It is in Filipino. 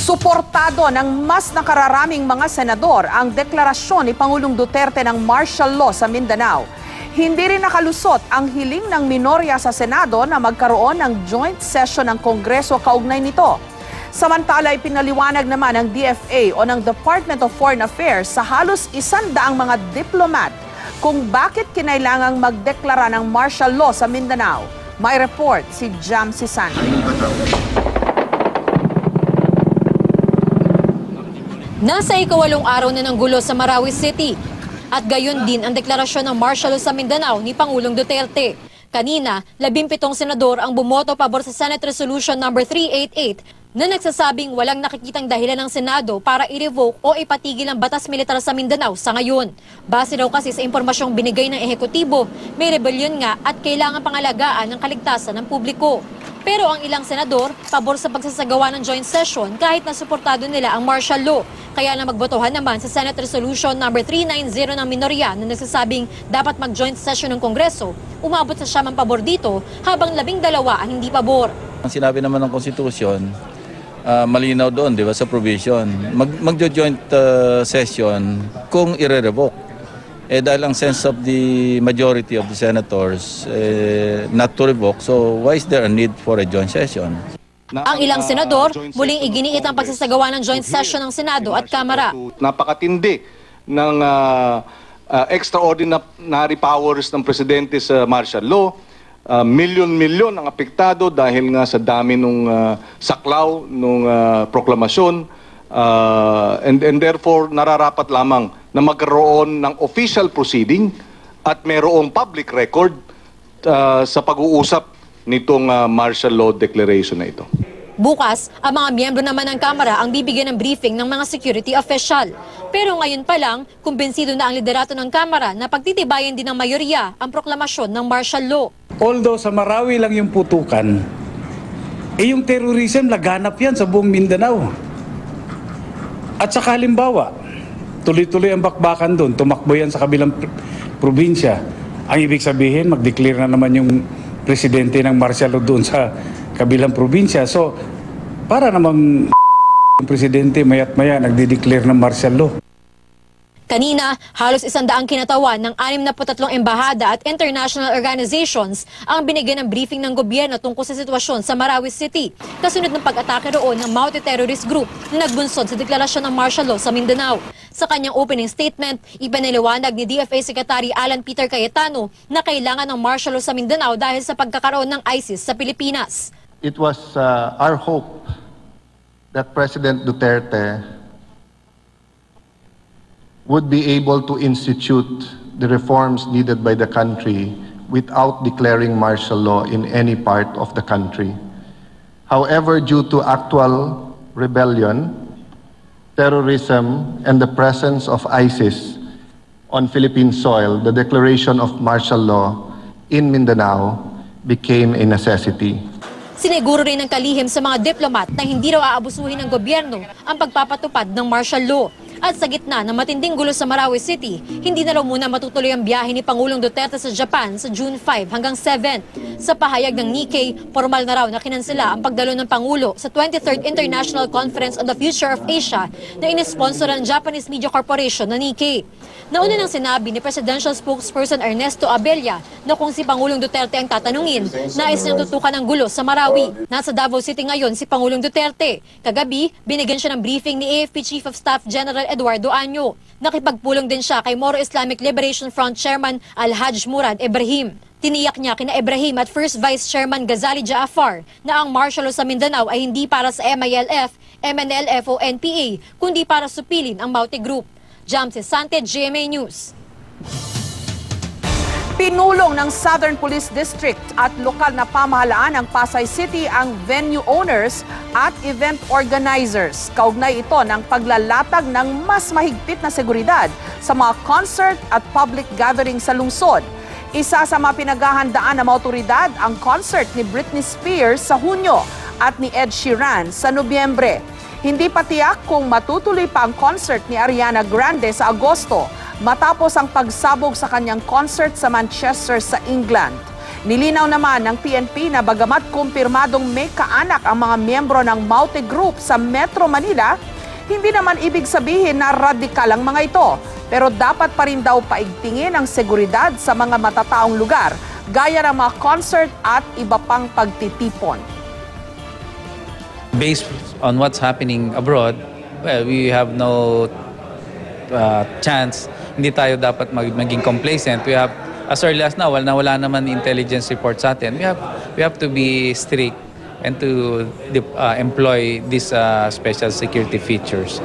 Suportado ng mas nakararaming mga senador ang deklarasyon ni Pangulong Duterte ng martial law sa Mindanao. Hindi rin nakalusot ang hiling ng minorya sa Senado na magkaroon ng joint session ng Kongreso kaugnay nito. Samantala, ipinaliwanag naman ng DFA o ng Department of Foreign Affairs sa halos 100 mga diplomat kung bakit kinailangang magdeklara ng martial law sa Mindanao. May report si Jamsi Santi. Nasa ika-8 araw na ng gulo sa Marawi City at gayon din ang deklarasyon ng martial law sa Mindanao ni Pangulong Duterte. Kanina, 17 senador ang bumoto pabor sa Senate Resolution No. 388 na nagsasabing walang nakikitang dahilan ng Senado para i-revoke o ipatigil ang batas militar sa Mindanao sa ngayon. Base daw kasi sa impormasyong binigay ng ehekutibo, may rebellion nga at kailangan pangalagaan ng kaligtasan ng publiko. Pero ang ilang senador, pabor sa pagsasagawa ng joint session kahit na suportado nila ang martial law. Kaya na magbotohan naman sa Senate Resolution No. 390 ng minorya na nagsasabing dapat mag-joint session ng Kongreso, umabot sa siyamang pabor dito habang 12 ang hindi pabor. Ang sinabi naman ng Konstitusyon, malinaw doon, di ba, sa provision. Mag-joint session kung i-revoke. Dahil ang sense of the majority of the senators not to revoke, so why is there a need for a joint session? Ang ilang senador muling iginiit ang pagsasagawa ng joint session ng Senado at Kamara. Napakatindi ng extraordinary powers ng presidente sa martial law. Milyon-milyon ang apektado dahil nga sa dami nung saklaw nung proklamasyon. And therefore, nararapat lamang na magkaroon ng official proceeding at mayroong public record sa pag-uusap nitong martial law declaration na ito. Bukas, ang mga miyembro naman ng Kamara ang bibigyan ng briefing ng mga security official. Pero ngayon pa lang, kumbinsido na ang liderato ng Kamara na pagtitibayan din ng mayorya ang proklamasyon ng martial law. Although sa Marawi lang yung putukan, yung terrorism laganap yan sa buong Mindanao. At saka halimbawa, tuloy-tuloy ang bakbakan doon, tumakbo yan sa kabilang probinsya. Ang ibig sabihin, mag-declare na naman yung presidente ng martial law doon sa kabilang probinsya. So, para namang yung presidente mayat-maya nagde-declare ng martial law. Kanina, halos 100 kinatawan ng 63 embahada at international organizations ang binigyan ng briefing ng gobyerno tungkol sa sitwasyon sa Marawi City, kasunod ng pag-atake roon ng multi-terrorist group na nagbunsod sa deklarasyon ng martial law sa Mindanao. Sa kanyang opening statement, ipinaliwanag ni DFA Secretary Alan Peter Cayetano na kailangan ng martial law sa Mindanao dahil sa pagkakaroon ng ISIS sa Pilipinas. It was our hope that President Duterte would be able to institute the reforms needed by the country without declaring martial law in any part of the country. However, due to actual rebellion, terrorism, and the presence of ISIS on Philippine soil, the declaration of martial law in Mindanao became a necessity. Siniguro rin ng kalihim sa mga diplomat na hindi raw aabusuhin ng gobyerno ang pagpapatupad ng martial law. At sa gitna ng matinding gulo sa Marawi City, hindi na raw muna matutuloy ang biyahe ni Pangulong Duterte sa Japan sa June 5 hanggang 7. Sa pahayag ng Nikkei, formal na raw na kinansela ang pagdalo ng Pangulo sa 23rd International Conference on the Future of Asia na inisponsor ng Japanese Media Corporation na Nikkei. Nauna nang sinabi ni Presidential Spokesperson Ernesto Abella na kung si Pangulong Duterte ang tatanungin, nais niyang tutukan ng gulo sa Marawi. Nasa Davao City ngayon si Pangulong Duterte. Kagabi, binigyan siya ng briefing ni AFP Chief of Staff General Eduardo Año. Nakipagpulong din siya kay Moro Islamic Liberation Front Chairman Alhaj Murad Ibrahim. Tiniyak niya kina Ibrahim at First Vice Chairman Ghazali Jaafar na ang martial law sa Mindanao ay hindi para sa MILF, MNLF o NPA, kundi para supilin ang Maute Group. Jamsi Sante, GMA News. Pinulong ng Southern Police District at lokal na pamahalaan ng Pasay City ang venue owners at event organizers. Kaugnay ito ng paglalatag ng mas mahigpit na seguridad sa mga concert at public gathering sa lungsod. Isa sa mga pinaghahandaan ng mga otoridad ang concert ni Britney Spears sa Hunyo at ni Ed Sheeran sa Nobyembre. Hindi pa tiyak kung matutuloy pa ang concert ni Ariana Grande sa Agosto matapos ang pagsabog sa kanyang concert sa Manchester sa England. Nilinaw naman ng PNP na bagamat kumpirmadong may kaanak ang mga miyembro ng Maute Group sa Metro Manila, hindi naman ibig sabihin na radikal ang mga ito. Pero dapat pa rin daw paigtingin ang seguridad sa mga matataong lugar, gaya ng mga concert at iba pang pagtitipon. Based on what's happening abroad, well, we have no chance. Hindi tayo dapat maging complacent. We have, as early as now, wala naman intelligence report sa atin. We have to be strict and to employ these special security features.